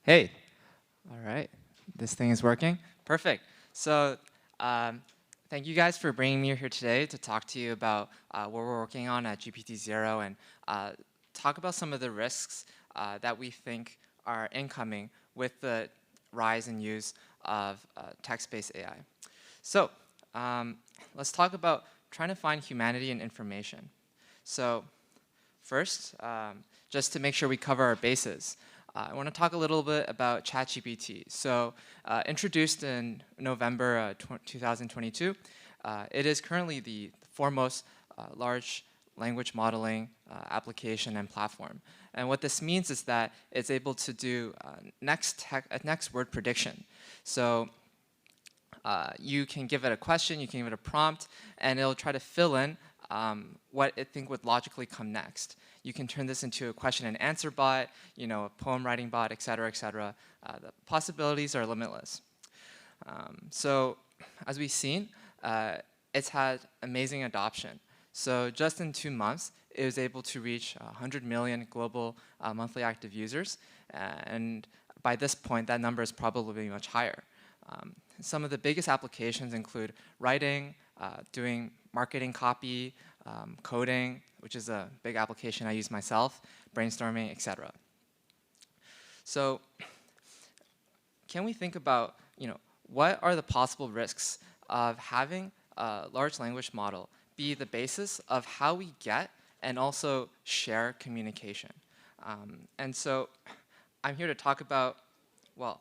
Hey, all right, this thing is working. Perfect. So, thank you guys for bringing me here today to talk to you about what we're working on at GPTZero and talk about some of the risks that we think are incoming with the rise and use of text-based AI. So, let's talk about trying to find humanity in information. So, first, just to make sure we cover our bases, I want to talk a little bit about ChatGPT. So, introduced in November 2022, it is currently the foremost large language modeling application and platform. And what this means is that it's able to do next word prediction. So you can give it a question, you can give it a prompt, and it'll try to fill in what it think would logically come next. You can turn this into a question and answer bot, a poem writing bot, et cetera, et cetera. The possibilities are limitless. So as we've seen, it's had amazing adoption. So just in 2 months, it was able to reach 100 million global monthly active users. And by this point, that number is probably much higher. Some of the biggest applications include writing, doing marketing copy, coding, which is a big application I use myself, brainstorming, etc. So can we think about, what are the possible risks of having a large language model be the basis of how we get and also share communication? And so I'm here to talk about, well,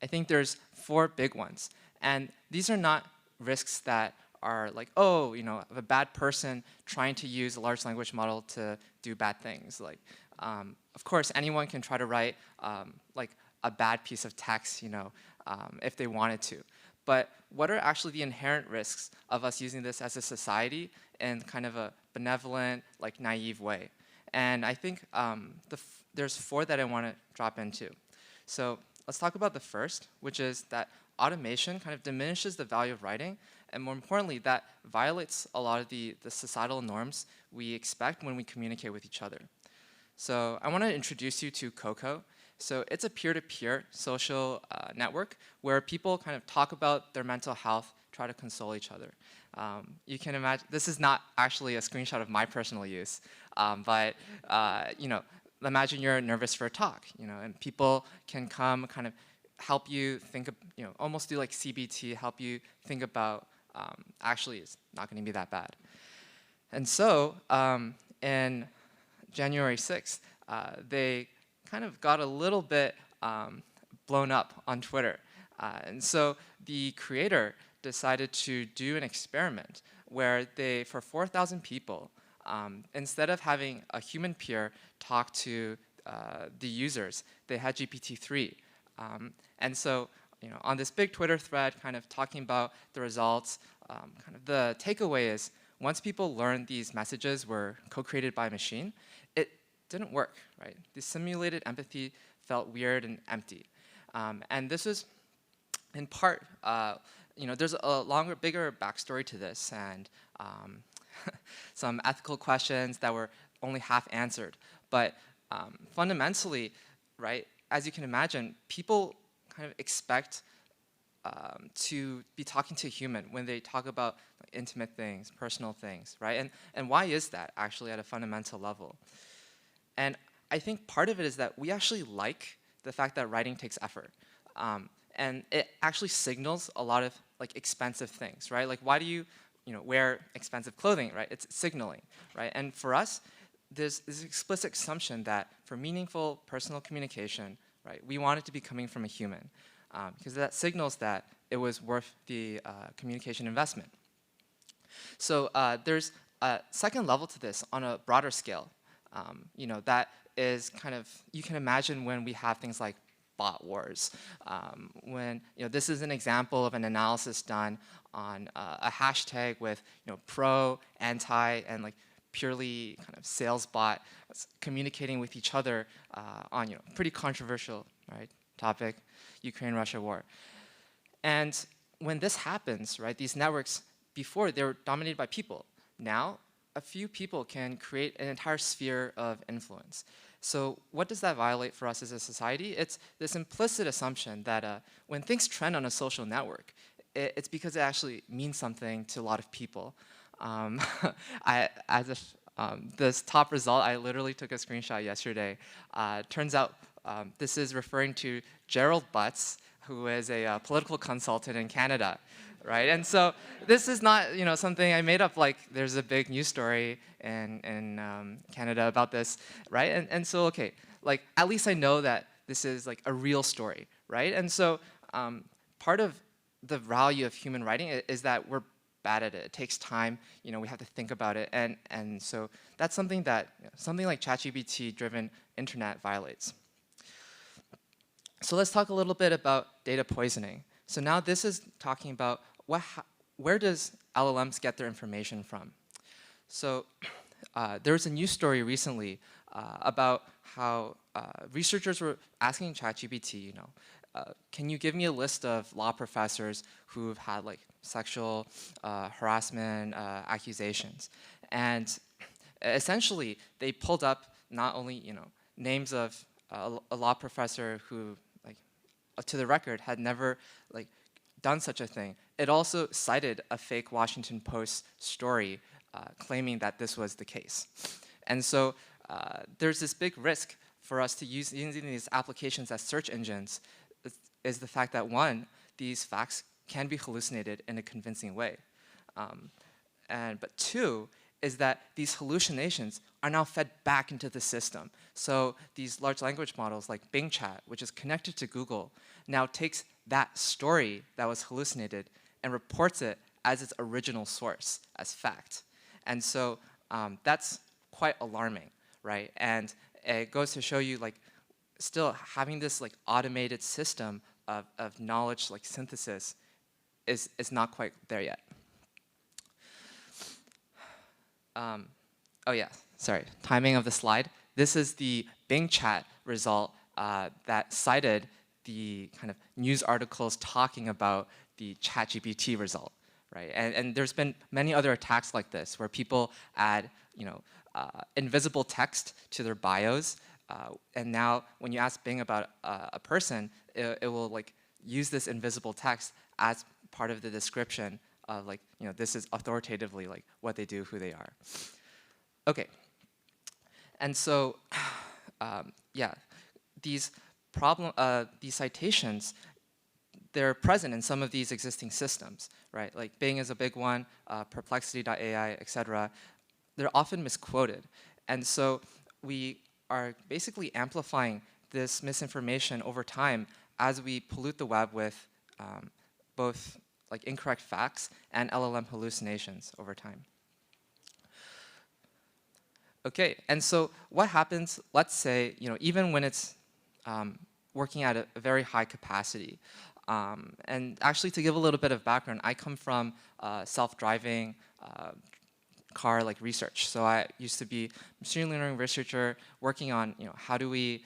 I think there's 4 big ones. And these are not risks that are like, oh, a bad person trying to use a large language model to do bad things. Like, of course, anyone can try to write like a bad piece of text, if they wanted to. But what are actually the inherent risks of us using this as a society in kind of a benevolent, like naive way? And I think there's 4 that I want to drop into. So let's talk about the first, which is that automation kind of diminishes the value of writing, and more importantly, that violates a lot of the societal norms we expect when we communicate with each other. So I want to introduce you to Coco. So it's a peer-to-peer social network where people kind of talk about their mental health, try to console each other. You can imagine, this is not actually a screenshot of my personal use, but imagine you're nervous for a talk, and people can come kind of help you think of, almost do like CBT, help you think about, actually it's not going to be that bad. And so in January 6th, they kind of got a little bit blown up on Twitter. And so the creator decided to do an experiment where they, for 4,000 people, instead of having a human peer talk to the users, they had GPT-3. And so, on this big Twitter thread, kind of talking about the results, kind of the takeaway is, once people learned these messages were co-created by a machine, it didn't work, right? The simulated empathy felt weird and empty. And this is, in part, there's a bigger backstory to this, and some ethical questions that were only half answered. But fundamentally, right, as you can imagine, people kind of expect to be talking to a human when they talk about intimate things, personal things, right? And why is that actually at a fundamental level? And I think part of it is that we actually like the fact that writing takes effort. And it actually signals a lot of like expensive things, right? Like, why do you wear expensive clothing, right? It's signaling, right? And for us, there's this explicit assumption that for meaningful personal communication, right, we want it to be coming from a human, because that signals that it was worth the communication investment. So there's a second level to this on a broader scale, that is kind of, you can imagine when we have things like bot wars. When this is an example of an analysis done on a hashtag with pro, anti, and like purely kind of sales bot communicating with each other on pretty controversial topic, Ukraine-Russia war. And when this happens, right, these networks before they were dominated by people. Now a few people can create an entire sphere of influence. So what does that violate for us as a society? It's this implicit assumption that when things trend on a social network, it's because it actually means something to a lot of people. Um, this top result, I literally took a screenshot yesterday. Turns out this is referring to Gerald Butts, who is a political consultant in Canada, right? And so this is not something I made up. Like there's a big news story in Canada about this, right? And so okay, like at least I know that this is like a real story, right? And so part of the value of human writing is that we're bad at it. It takes time. We have to think about it, and so that's something that something like ChatGPT-driven internet violates. So let's talk a little bit about data poisoning. So now this is talking about where does LLMs get their information from? So there was a news story recently about how researchers were asking ChatGPT, can you give me a list of law professors who've had like sexual harassment accusations? And essentially, they pulled up not only names of a law professor who, like, to the record, had never like done such a thing. It also cited a fake Washington Post story claiming that this was the case. And so there's this big risk for us to using these applications as search engines is the fact that one, these facts can be hallucinated in a convincing way. But two, is that these hallucinations are now fed back into the system. So these large language models like Bing Chat, which is connected to Google, now takes that story that was hallucinated and reports it as its original source, as fact. And so that's quite alarming, right? And it goes to show you, like, still having this like automated system of knowledge like synthesis is not quite there yet. Oh yeah, sorry, timing of the slide. This is the Bing Chat result that cited the kind of news articles talking about the ChatGPT result, right? And there's been many other attacks like this where people add, invisible text to their bios, and now when you ask Bing about a person, it will like use this invisible text as part of the description of like, this is authoritatively like what they do, who they are. Okay, and so yeah, these citations, they're present in some of these existing systems, right? Like Bing is a big one, Perplexity.ai, etc. They're often misquoted, and so we are basically amplifying this misinformation over time as we pollute the web with both like incorrect facts and LLM hallucinations over time. Okay, and so what happens, let's say, even when it's working at a very high capacity. And actually, to give a little bit of background, I come from self-driving car like research. So I used to be a machine learning researcher working on how do we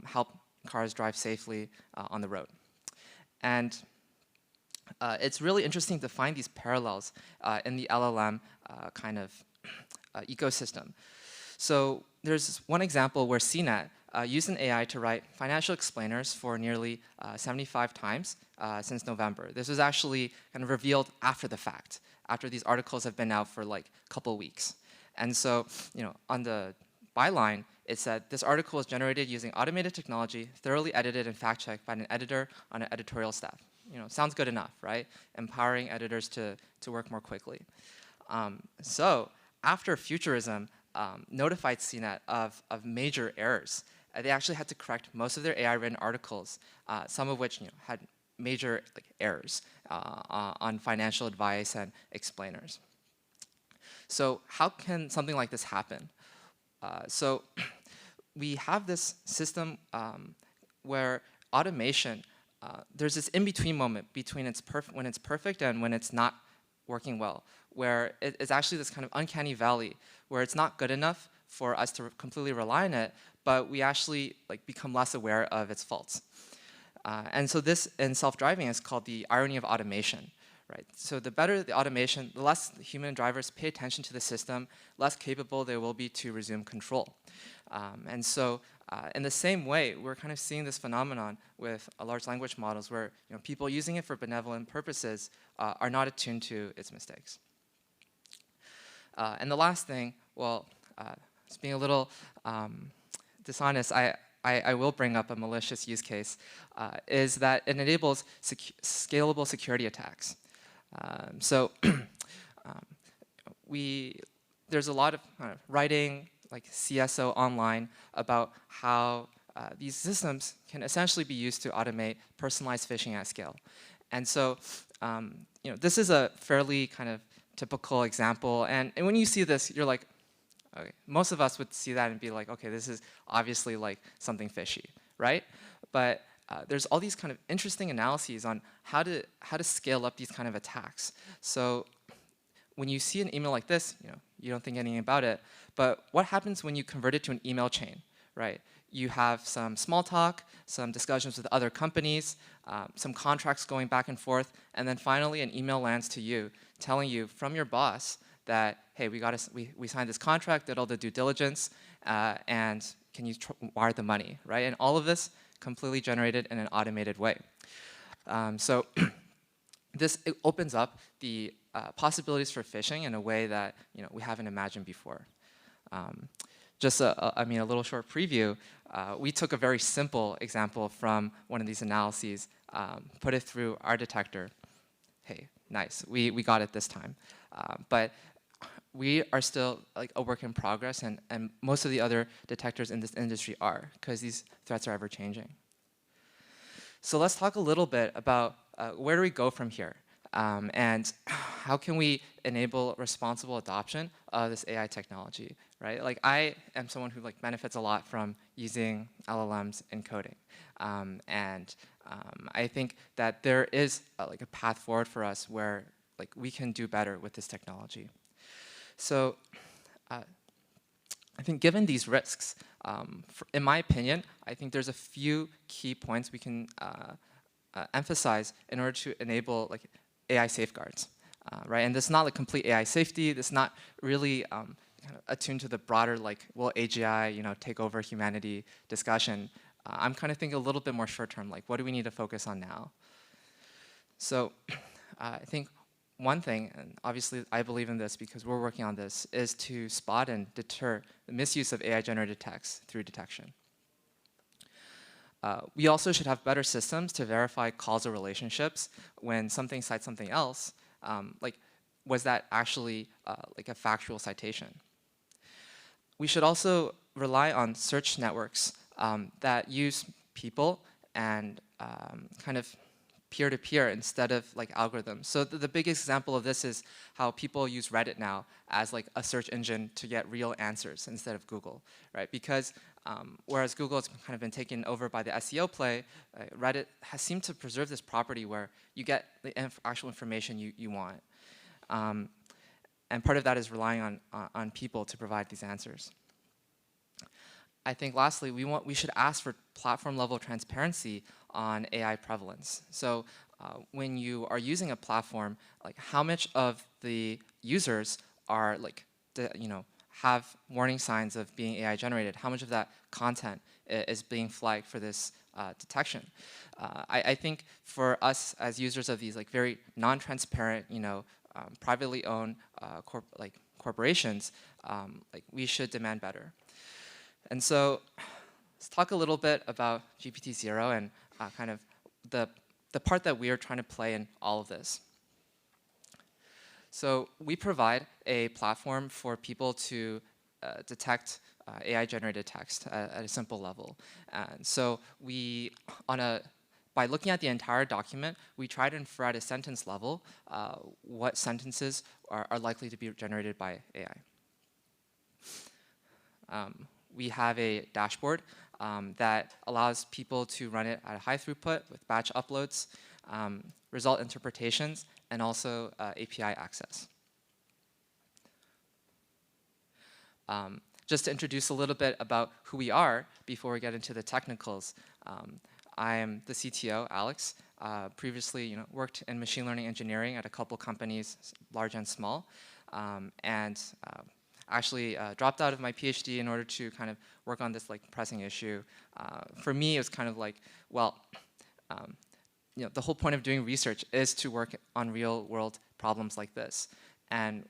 help cars drive safely on the road. And it's really interesting to find these parallels in the LLM kind of ecosystem. So there's one example where CNET used an AI to write financial explainers for nearly 75 times since November. This was actually kind of revealed after the fact, after these articles have been out for like a couple weeks. And so, on the byline, it said, this article was generated using automated technology, thoroughly edited and fact-checked by an editor on an editorial staff. Sounds good enough, right? Empowering editors to work more quickly. So after Futurism notified CNET of major errors, they actually had to correct most of their AI-written articles, some of which had major errors on financial advice and explainers. So how can something like this happen? So we have this system where automation, there's this in-between moment between when it's perfect and when it's not working well, where it's actually this kind of uncanny valley where it's not good enough for us to completely rely on it, but we actually become less aware of its faults. And so this in self-driving is called the irony of automation. Right? So the better the automation, the less the human drivers pay attention to the system, less capable they will be to resume control. And so In the same way, we're kind of seeing this phenomenon with large language models where people using it for benevolent purposes are not attuned to its mistakes. And the last thing, well, just being a little dishonest, I will bring up a malicious use case, is that it enables scalable security attacks. There's a lot of writing, like CSO online, about how these systems can essentially be used to automate personalized phishing at scale. And so, this is a fairly kind of typical example. And when you see this, you're like, okay, most of us would see that and be like, okay, this is obviously like something fishy, right? But there's all these kind of interesting analyses on how to scale up these kind of attacks. So when you see an email like this, you don't think anything about it. But what happens when you convert it to an email chain, right? You have some small talk, some discussions with other companies, some contracts going back and forth, and then finally an email lands to you telling you from your boss that, hey, we signed this contract, did all the due diligence, and can you wire the money, right? And all of this completely generated in an automated way. So this opens up the possibilities for phishing in a way that we haven't imagined before. Just a little short preview. We took a very simple example from one of these analyses, put it through our detector. Hey, nice, we got it this time. But we are still like a work in progress, and most of the other detectors in this industry are, because these threats are ever changing. So let's talk a little bit about where do we go from here, and how can we enable responsible adoption of this AI technology, right? Like, I am someone who benefits a lot from using LLMs in coding, and I think that there is a path forward for us where we can do better with this technology. So I think given these risks, in my opinion, I think there's a few key points we can emphasize in order to enable AI safeguards, right? And this is not complete AI safety. This is not really kind of attuned to the broader will AGI take over humanity discussion. I'm kind of thinking a little bit more short term, what do we need to focus on now? So I think one thing, and obviously I believe in this because we're working on this, is to spot and deter the misuse of AI-generated text through detection. We also should have better systems to verify causal relationships when something cites something else. Was that actually a factual citation? We should also rely on search networks that use people and kind of peer-to-peer instead of algorithms. So the biggest example of this is how people use Reddit now as a search engine to get real answers instead of Google, right? Because whereas Google has kind of been taken over by the SEO play, Reddit has seemed to preserve this property where you get the actual information you want. And part of that is relying on people to provide these answers. I think lastly, we should ask for platform-level transparency on AI prevalence. So when you are using a platform, how much of the users are have warning signs of being AI generated? How much of that content is being flagged for this detection? I think for us as users of these very non-transparent, privately owned corporations, we should demand better. And so let's talk a little bit about GPTZero and kind of the part that we are trying to play in all of this. So we provide a platform for people to detect AI-generated text at a simple level. And so by looking at the entire document, we try to infer at a sentence level what sentences are likely to be generated by AI. We have a dashboard that allows people to run it at a high throughput with batch uploads, result interpretations, and also API access. Just to introduce a little bit about who we are before we get into the technicals, I am the CTO, Alex. Previously, worked in machine learning engineering at a couple companies, large and small, and actually dropped out of my PhD in order to kind of work on this like pressing issue. For me, it was kind of like, well, the whole point of doing research is to work on real world problems like this. And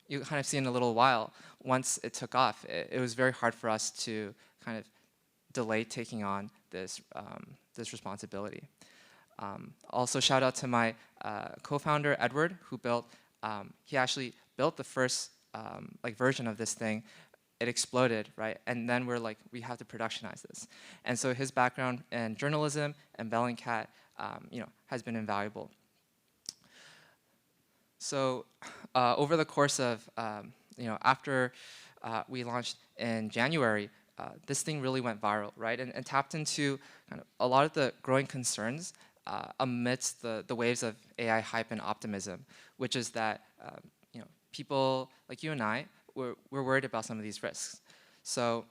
you kind of see in a little while, once it took off, it was very hard for us to kind of delay taking on this, this responsibility. Also, shout out to my co-founder, Edward, who he actually built the first like version of this thing. It exploded, right? And then we're like, we have to productionize this. And so his background in journalism and Bellingcat, has been invaluable. So over the course of, after we launched in January, this thing really went viral, right? And tapped into kind of a lot of the growing concerns amidst the waves of AI hype and optimism, which is that people like you and I, we're worried about some of these risks. So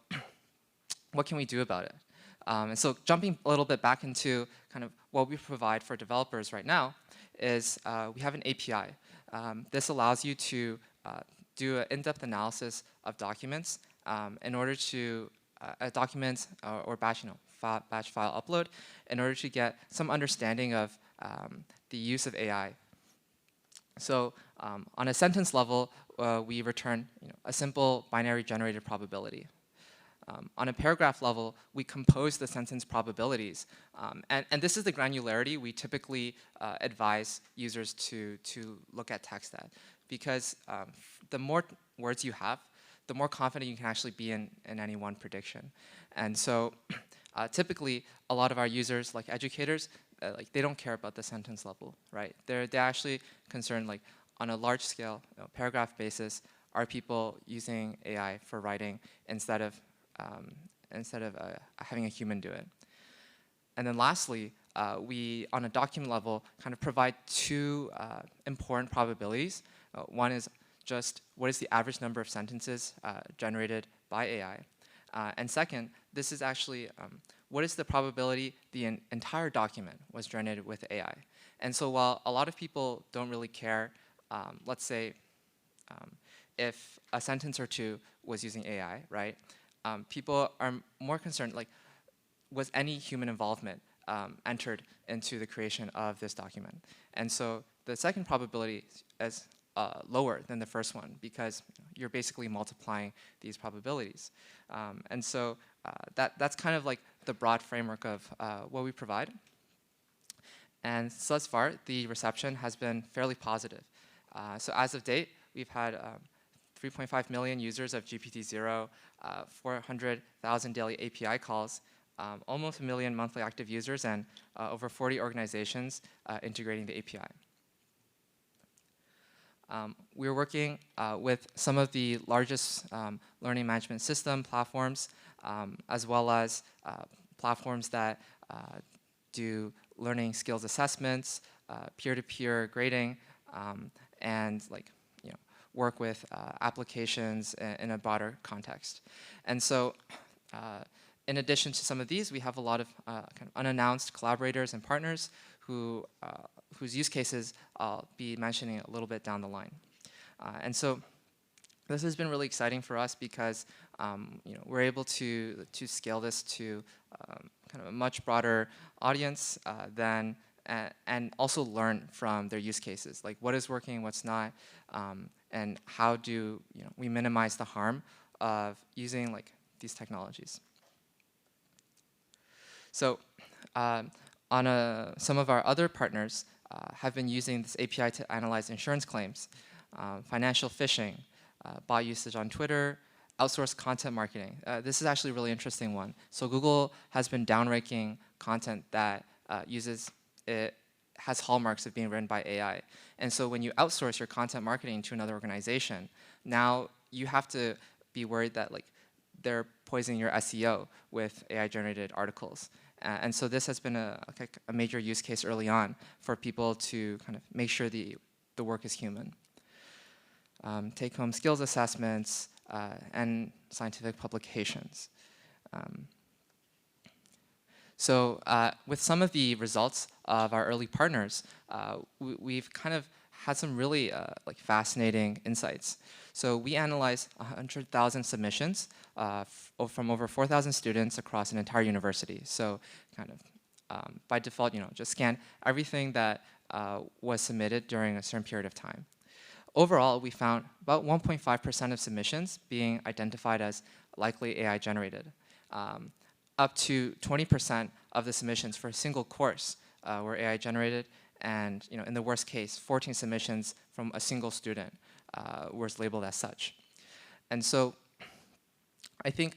what can we do about it? And so jumping a little bit back into kind of what we provide for developers right now is we have an API. This allows you to do an in-depth analysis of documents in order to documents or batch file upload in order to get some understanding of the use of AI. So on a sentence level, we return a simple binary generated probability. On a paragraph level, we compose the sentence probabilities. And this is the granularity we typically advise users to look at text at. Because the more words you have, the more confident you can actually be in any one prediction. And so typically, a lot of our users, like educators, they don't care about the sentence level, right? They're actually concerned, like, on a large scale, paragraph basis, are people using AI for writing instead of having a human do it? And then lastly, we, on a document level, kind of provide two important probabilities. One is just what is the average number of sentences generated by AI? And second, this is actually what is the probability the entire document was generated with AI? And so while a lot of people don't really care, let's say if a sentence or two was using AI, right? People are more concerned, like, was any human involvement entered into the creation of this document? And so the second probability is lower than the first one because you're basically multiplying these probabilities. And so that's kind of like the broad framework of what we provide. And so thus far, the reception has been fairly positive. So as of date, we've had 3.5 million users of GPTZero, 400,000 daily API calls, almost 1 million monthly active users, and over 40 organizations integrating the API. We're working with some of the largest learning management system platforms, as well as platforms that do learning skills assessments, peer-to-peer grading, and work with applications in a broader context. And so in addition to some of these, we have a lot of kind of unannounced collaborators and partners whose use cases I'll be mentioning a little bit down the line. And so this has been really exciting for us because we're able to scale this to kind of a much broader audience than and also learn from their use cases, like what is working, what's not, and how do we minimize the harm of using these technologies. So some of our other partners have been using this API to analyze insurance claims, financial phishing, bot usage on Twitter, outsourced content marketing. This is actually a really interesting one. So Google has been downranking content that has hallmarks of being written by AI. And so when you outsource your content marketing to another organization, now you have to be worried that they're poisoning your SEO with AI-generated articles. And so this has been a major use case early on for people to kind of make sure the work is human. Take-home skills assessments and scientific publications. So with some of the results of our early partners, we've kind of had some really like fascinating insights. So we analyzed 100,000 submissions from over 4,000 students across an entire university. So kind of by default, just scan everything that was submitted during a certain period of time. Overall, we found about 1.5% of submissions being identified as likely AI generated. Up to 20% of the submissions for a single course were AI generated, and in the worst case, 14 submissions from a single student was labeled as such. And so I think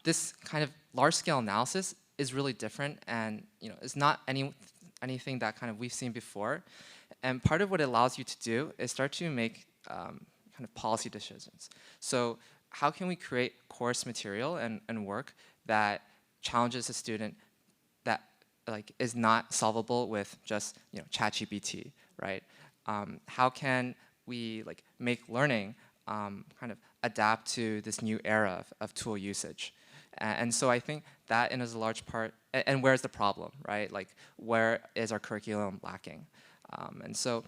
this kind of large-scale analysis is really different, and is not anything that kind of we've seen before. And part of what it allows you to do is start to make kind of policy decisions. So how can we create course material and work that challenges a student that like is not solvable with just ChatGPT, right? How can we like make learning kind of adapt to this new era of tool usage? And so I think that is a large part, and where's the problem, right? Like where is our curriculum lacking? And so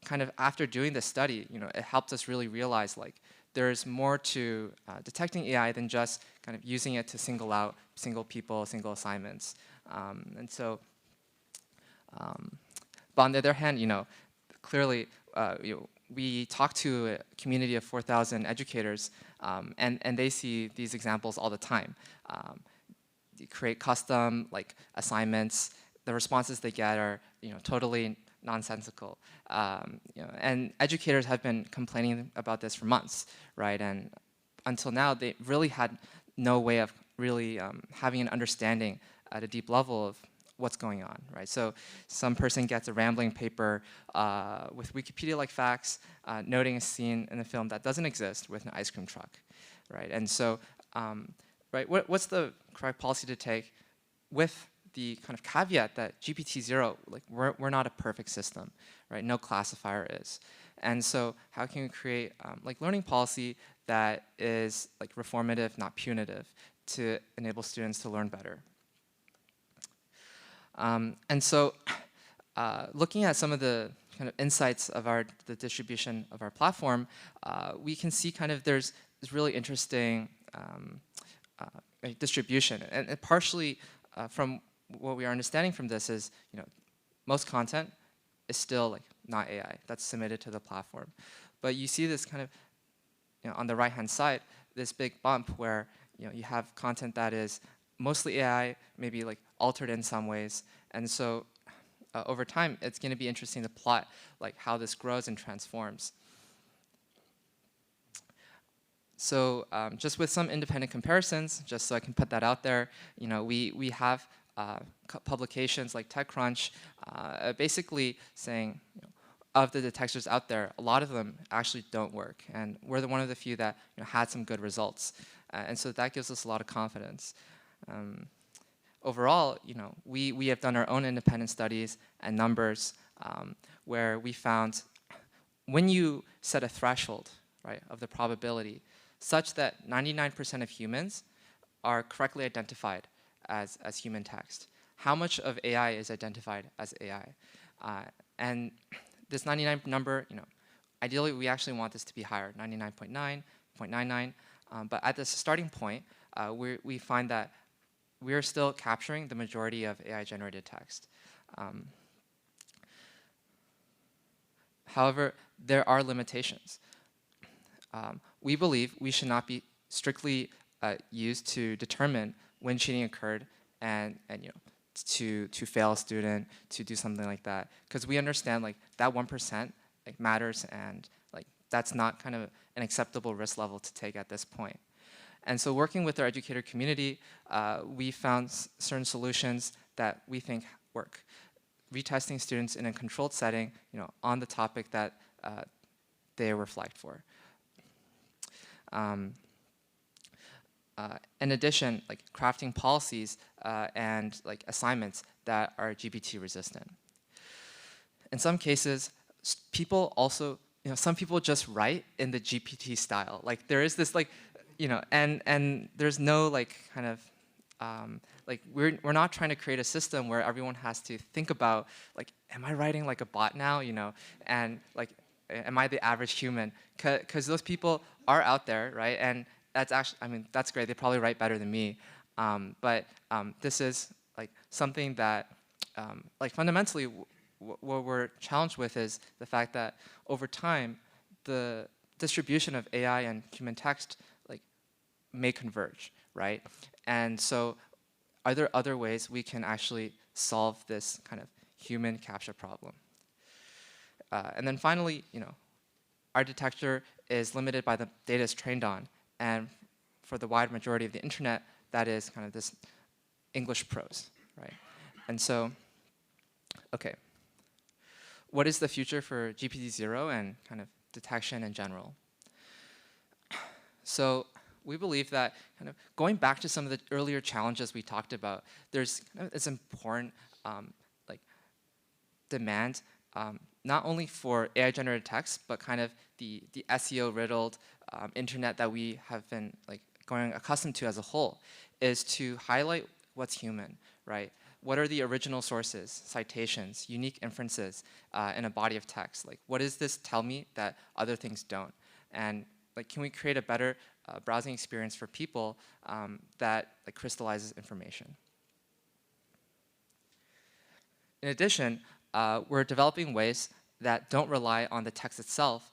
kind of after doing this study, it helped us really realize like there's more to detecting AI than just kind of using it to single out single people, single assignments. And so, but on the other hand, clearly, we talk to a community of 4,000 educators, and they see these examples all the time. You create custom like assignments. The responses they get are totally nonsensical. And educators have been complaining about this for months, right? And until now, they really had no way of really having an understanding at a deep level of what's going on, right? So some person gets a rambling paper with Wikipedia-like facts, noting a scene in the film that doesn't exist with an ice cream truck, right? And so, right, what's the correct policy to take with the kind of caveat that GPTZero, like we're not a perfect system, right? No classifier is. And so how can we create like learning policy that is like reformative, not punitive, to enable students to learn better? And so looking at some of the kind of insights of the distribution of our platform, we can see kind of there's this really interesting distribution. And partially from what we are understanding from this is, most content is still like not AI that's submitted to the platform. But you see this kind of, on the right-hand side, this big bump where you have content that is mostly AI, maybe like altered in some ways. And so over time, it's going to be interesting to plot like how this grows and transforms. So just with some independent comparisons, just so I can put that out there, we have publications like TechCrunch basically saying, of the detectors out there, a lot of them actually don't work. And we're one of the few that had some good results. And so that gives us a lot of confidence. Overall, we have done our own independent studies and numbers where we found when you set a threshold, right, of the probability such that 99% of humans are correctly identified as human text, how much of AI is identified as AI? And this 99 number, ideally we actually want this to be higher, 99.9, 0.99. But at this starting point, we find that we're still capturing the majority of AI-generated text. However, there are limitations. We believe we should not be strictly used to determine when cheating occurred and to fail a student, to do something like that, because we understand like that 1% like matters, and like that's not kind of an acceptable risk level to take at this point. And so working with our educator community, we found certain solutions that we think work. Retesting students in a controlled setting, on the topic that they were flagged for. In addition, like crafting policies and like assignments that are GPT resistant. In some cases, people also, some people just write in the GPT style. Like there is this like, and there's no like kind of like we're not trying to create a system where everyone has to think about like, am I writing like a bot now, you know, and like, am I the average human? Because those people are out there, right? And that's actually, I mean, that's great. They probably write better than me, but this is like something that, like fundamentally, what we're challenged with is the fact that over time, the distribution of AI and human text like may converge, right? And so are there other ways we can actually solve this kind of human captcha problem? And then finally, you know, our detector is limited by the data it's trained on. And for the wide majority of the internet, that is kind of this English prose, right? And so, okay. What is the future for GPT-0 and kind of detection in general? So we believe that kind of going back to some of the earlier challenges we talked about, there's kind of this important like demand, not only for AI-generated text, but kind of the SEO-riddled internet that we have been like going accustomed to as a whole, is to highlight what's human, right? What are the original sources, citations, unique inferences in a body of text? Like, what does this tell me that other things don't? And like, can we create a better browsing experience for people that like crystallizes information? In addition, we're developing ways that don't rely on the text itself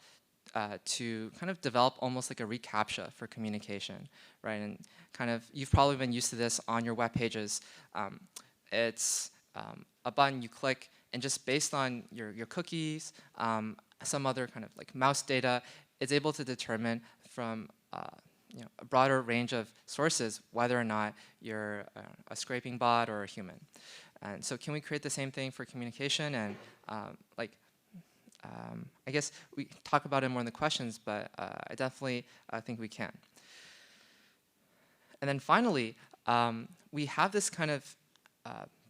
to kind of develop almost like a reCAPTCHA for communication, right? And kind of, you've probably been used to this on your web pages. It's a button you click, and just based on your cookies, some other kind of like mouse data, it's able to determine from you know, a broader range of sources whether or not you're a scraping bot or a human. And so can we create the same thing for communication? And I guess we talk about it more in the questions, but I definitely think we can. And then finally, we have this kind of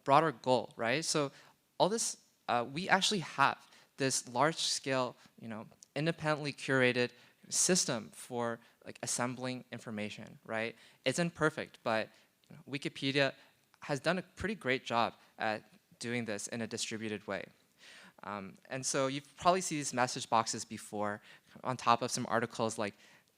broader goal, right? So all this, we actually have this large-scale, you know, independently curated system for like assembling information, right? It's imperfect, but you know, Wikipedia has done a pretty great job at doing this in a distributed way. And so you've probably seen these message boxes before on top of some articles like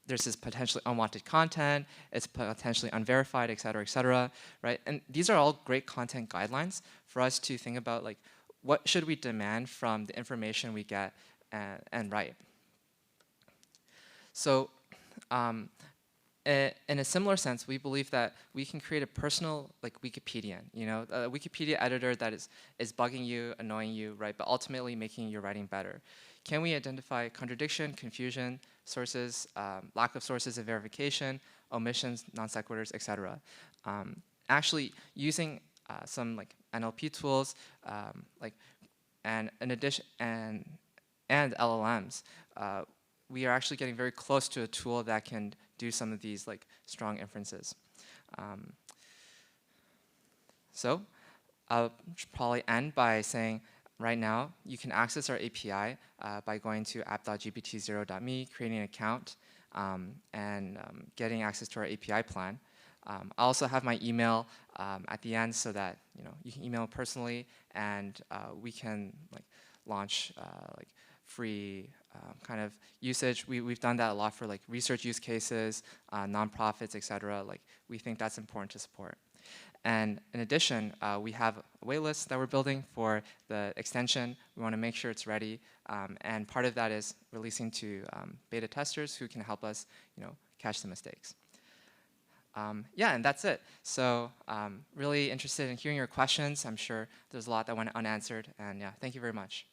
there's this potentially unwanted content, it's potentially unverified, et cetera, right? And these are all great content guidelines for us to think about like what should we demand from the information we get and write. So in a similar sense, we believe that we can create a personal like Wikipedian, you know, a Wikipedia editor that is bugging you, annoying you, right, but ultimately making your writing better. Can we identify contradiction, confusion, sources, lack of sources of verification, omissions, non sequiturs, etc. Actually, using some like NLP tools, and in addition and LLMs, we are actually getting very close to a tool that can do some of these like strong inferences. So I'll probably end by saying right now you can access our API by going to app.gptzero.me, creating an account, and getting access to our API plan. I also have my email at the end so that you know you can email personally, and we can like launch like free kind of usage. We've done that a lot for like research use cases, nonprofits, et cetera. Like we think that's important to support. And in addition, we have a waitlist that we're building for the extension. We want to make sure it's ready, and part of that is releasing to beta testers who can help us, you know, catch the mistakes. Yeah, and that's it. So really interested in hearing your questions. I'm sure there's a lot that went unanswered, and yeah, thank you very much.